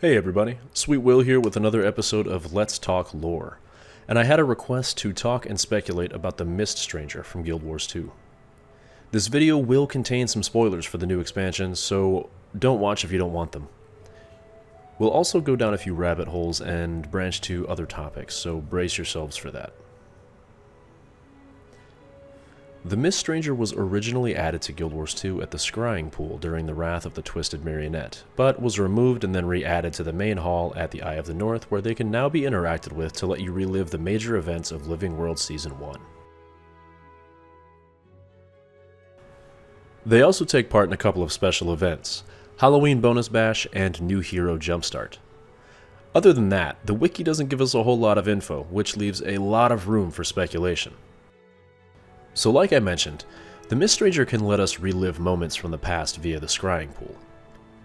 Hey everybody, Sweet Will here with another episode of Let's Talk Lore, and I had a request to talk and speculate about the Mist Stranger from Guild Wars 2. This video will contain some spoilers for the new expansion, so don't watch if you don't want them. We'll also go down a few rabbit holes and branch to other topics, so brace yourselves for that. The Mist Stranger was originally added to Guild Wars 2 at the Scrying Pool during the Wrath of the Twisted Marionette, but was removed and then re-added to the main hall at the Eye of the North, where they can now be interacted with to let you relive the major events of Living World Season 1. They also take part in a couple of special events, Halloween Bonus Bash and New Hero Jumpstart. Other than that, the wiki doesn't give us a whole lot of info, which leaves a lot of room for speculation. So like I mentioned, the Mist Stranger can let us relive moments from the past via the Scrying Pool.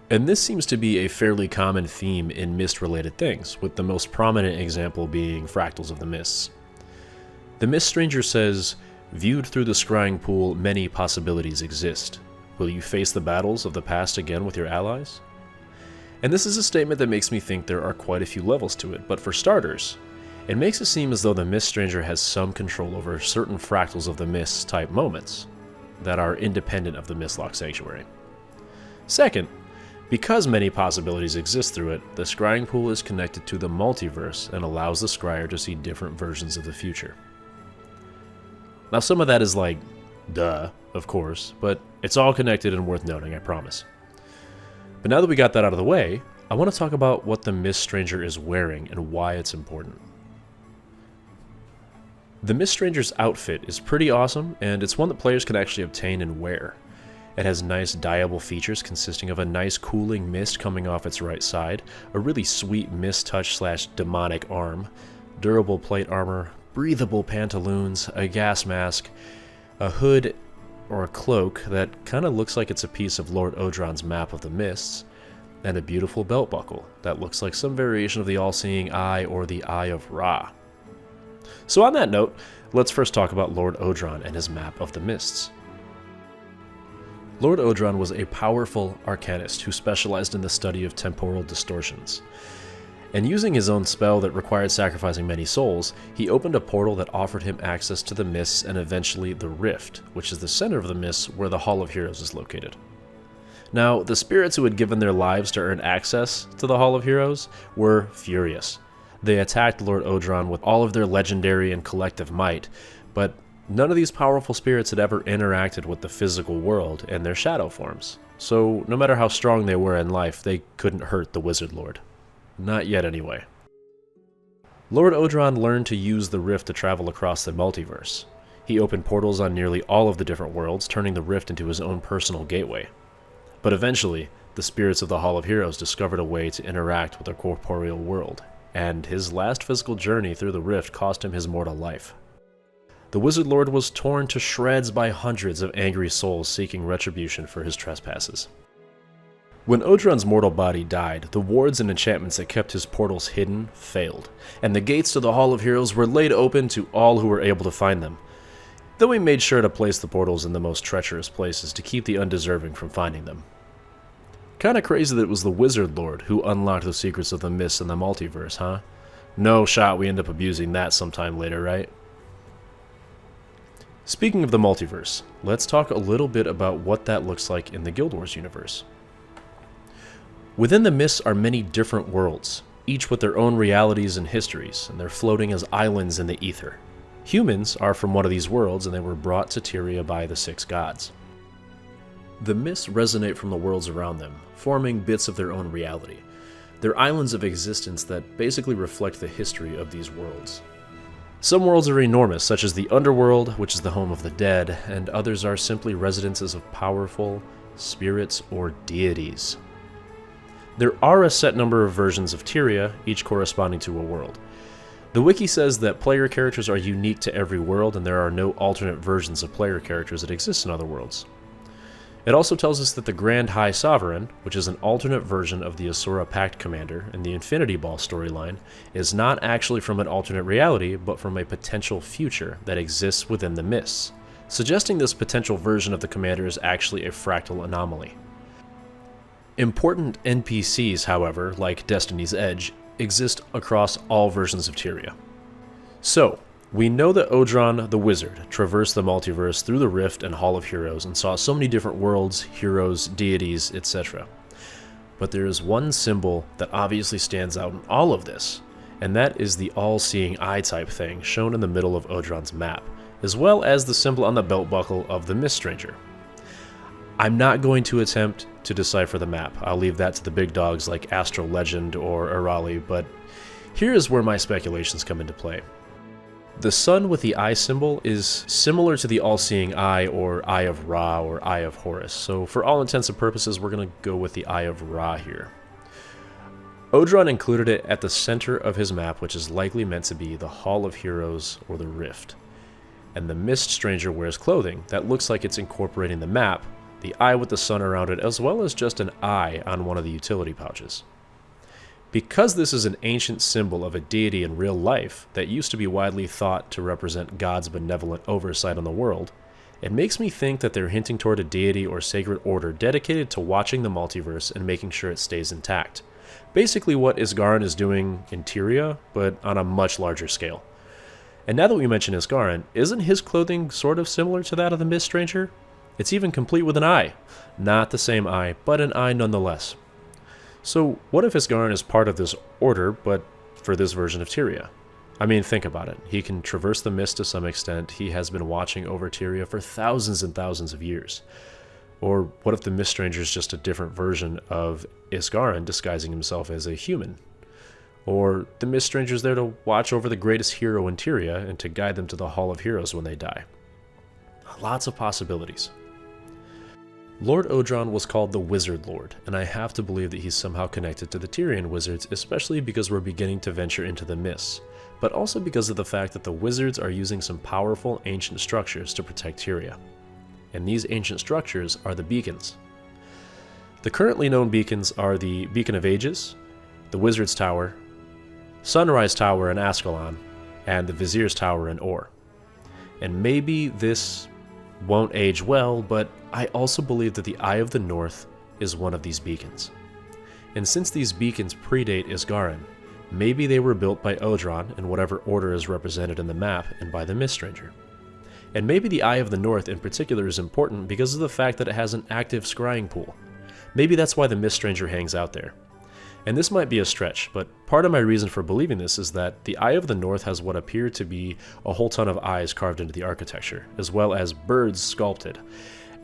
And this seems to be a fairly common theme in Mist-related things, with the most prominent example being Fractals of the Mists. The Mist Stranger says, "Viewed through the Scrying Pool, many possibilities exist. Will you face the battles of the past again with your allies?" And this is a statement that makes me think there are quite a few levels to it, but for starters, it makes it seem as though the Mist Stranger has some control over certain Fractals of the Mists type moments that are independent of the Mistlock Sanctuary. Second, because many possibilities exist through it, the Scrying Pool is connected to the multiverse and allows the Scryer to see different versions of the future. Now some of that is like, duh, of course, but it's all connected and worth noting, I promise. But now that we got that out of the way, I want to talk about what the Mist Stranger is wearing and why it's important. The Mist Stranger's outfit is pretty awesome, and it's one that players can actually obtain and wear. It has nice dyeable features consisting of a nice cooling mist coming off its right side, a really sweet mist touch / demonic arm, durable plate armor, breathable pantaloons, a gas mask, a hood or a cloak that kind of looks like it's a piece of Lord Odran's map of the mists, and a beautiful belt buckle that looks like some variation of the All-Seeing Eye or the Eye of Ra. So on that note, let's first talk about Lord Odran and his map of the mists. Lord Odran was a powerful arcanist who specialized in the study of temporal distortions. And using his own spell that required sacrificing many souls, he opened a portal that offered him access to the mists and eventually the Rift, which is the center of the mists where the Hall of Heroes is located. Now, the spirits who had given their lives to earn access to the Hall of Heroes were furious. They attacked Lord Odran with all of their legendary and collective might, but none of these powerful spirits had ever interacted with the physical world and their shadow forms, so no matter how strong they were in life, they couldn't hurt the Wizard Lord. Not yet anyway. Lord Odran learned to use the Rift to travel across the multiverse. He opened portals on nearly all of the different worlds, turning the Rift into his own personal gateway. But eventually, the spirits of the Hall of Heroes discovered a way to interact with the corporeal world, and his last physical journey through the Rift cost him his mortal life. The Wizard Lord was torn to shreds by hundreds of angry souls seeking retribution for his trespasses. When Odran's mortal body died, the wards and enchantments that kept his portals hidden failed, and the gates to the Hall of Heroes were laid open to all who were able to find them, though he made sure to place the portals in the most treacherous places to keep the undeserving from finding them. Kinda crazy that it was the Wizard Lord who unlocked the secrets of the mists and the multiverse, huh? No shot we end up abusing that sometime later, right? Speaking of the multiverse, let's talk a little bit about what that looks like in the Guild Wars universe. Within the mists are many different worlds, each with their own realities and histories, and they're floating as islands in the ether. Humans are from one of these worlds, and they were brought to Tyria by the Six Gods. The mists resonate from the worlds around them, forming bits of their own reality. They're islands of existence that basically reflect the history of these worlds. Some worlds are enormous, such as the Underworld, which is the home of the dead, and others are simply residences of powerful spirits or deities. There are a set number of versions of Tyria, each corresponding to a world. The wiki says that player characters are unique to every world, and there are no alternate versions of player characters that exist in other worlds. It also tells us that the Grand High Sovereign, which is an alternate version of the Asura Pact commander in the Infinity Ball storyline, is not actually from an alternate reality, but from a potential future that exists within the mists, suggesting this potential version of the commander is actually a fractal anomaly. Important NPCs, however, like Destiny's Edge, exist across all versions of Tyria. So, we know that Odran the Wizard traversed the multiverse through the Rift and Hall of Heroes and saw so many different worlds, heroes, deities, etc. But there is one symbol that obviously stands out in all of this, and that is the all-seeing eye type thing shown in the middle of Odran's map, as well as the symbol on the belt buckle of the Mist Stranger. I'm not going to attempt to decipher the map. I'll leave that to the big dogs like Astral Legend or Arali, but here is where my speculations come into play. The sun with the eye symbol is similar to the all-seeing eye or Eye of Ra or Eye of Horus, so for all intents and purposes we're going to go with the Eye of Ra here. Odran included it at the center of his map, which is likely meant to be the Hall of Heroes or the Rift. And the Mist Stranger wears clothing that looks like it's incorporating the map, the eye with the sun around it, as well as just an eye on one of the utility pouches. Because this is an ancient symbol of a deity in real life that used to be widely thought to represent God's benevolent oversight on the world, it makes me think that they're hinting toward a deity or sacred order dedicated to watching the multiverse and making sure it stays intact. Basically what Isgarin is doing in Tyria, but on a much larger scale. And now that we mention Isgarin, isn't his clothing sort of similar to that of the Mist Stranger? It's even complete with an eye. Not the same eye, but an eye nonetheless. So what if Isgarin is part of this order, but for this version of Tyria? I mean, think about it. He can traverse the mist to some extent. He has been watching over Tyria for thousands and thousands of years. Or what if the Mist Stranger is just a different version of Isgarin disguising himself as a human? Or the Mist Stranger is there to watch over the greatest hero in Tyria and to guide them to the Hall of Heroes when they die. Lots of possibilities. Lord Odran was called the Wizard Lord, and I have to believe that he's somehow connected to the Tyrian wizards, especially because we're beginning to venture into the mists, but also because of the fact that the wizards are using some powerful ancient structures to protect Tyria. And these ancient structures are the beacons. The currently known beacons are the Beacon of Ages, the Wizard's Tower, Sunrise Tower in Ascalon, and the Vizier's Tower in Or. And maybe this won't age well, but I also believe that the Eye of the North is one of these beacons. And since these beacons predate Isgarin, maybe they were built by Odran in whatever order is represented in the map and by the Mist Stranger. And maybe the Eye of the North in particular is important because of the fact that it has an active scrying pool. Maybe that's why the Mist Stranger hangs out there. And this might be a stretch, but part of my reason for believing this is that the Eye of the North has what appear to be a whole ton of eyes carved into the architecture, as well as birds sculpted.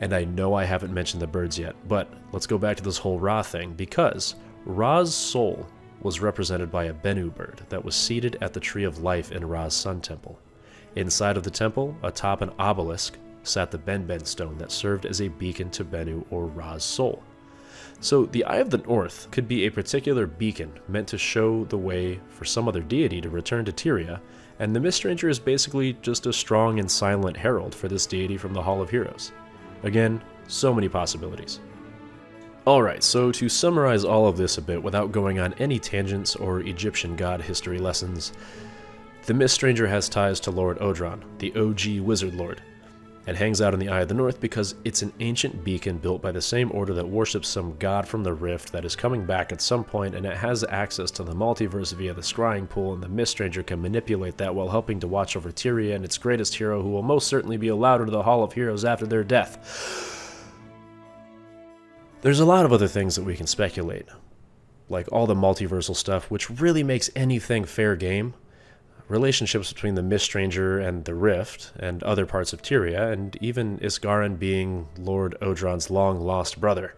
And I know I haven't mentioned the birds yet, but let's go back to this whole Ra thing, because Ra's soul was represented by a Bennu bird that was seated at the Tree of Life in Ra's Sun Temple. Inside of the temple, atop an obelisk, sat the Benben stone that served as a beacon to Bennu or Ra's soul. So the Eye of the North could be a particular beacon meant to show the way for some other deity to return to Tyria, and the Mist Stranger is basically just a strong and silent herald for this deity from the Hall of Heroes. Again, so many possibilities. Alright, so to summarize all of this a bit without going on any tangents or Egyptian god history lessons, the Mist Stranger has ties to Lord Odran, the OG Wizard Lord, and hangs out in the Eye of the North because it's an ancient beacon built by the same order that worships some god from the Rift that is coming back at some point, and it has access to the multiverse via the scrying pool, and the Mist Stranger can manipulate that while helping to watch over Tyria and its greatest hero, who will most certainly be allowed into the Hall of Heroes after their death. There's a lot of other things that we can speculate, like all the multiversal stuff, which really makes anything fair game. Relationships between the Mist Stranger and the Rift, and other parts of Tyria, and even Isgarin being Lord Odran's long-lost brother.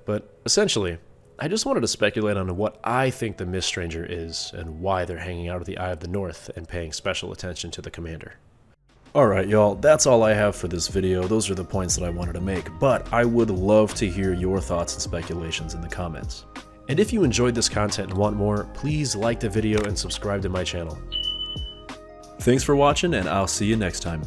But essentially, I just wanted to speculate on what I think the Mist Stranger is, and why they're hanging out at the Eye of the North and paying special attention to the commander. Alright y'all, that's all I have for this video. Those are the points that I wanted to make, but I would love to hear your thoughts and speculations in the comments. And if you enjoyed this content and want more, please like the video and subscribe to my channel. Thanks for watching, and I'll see you next time.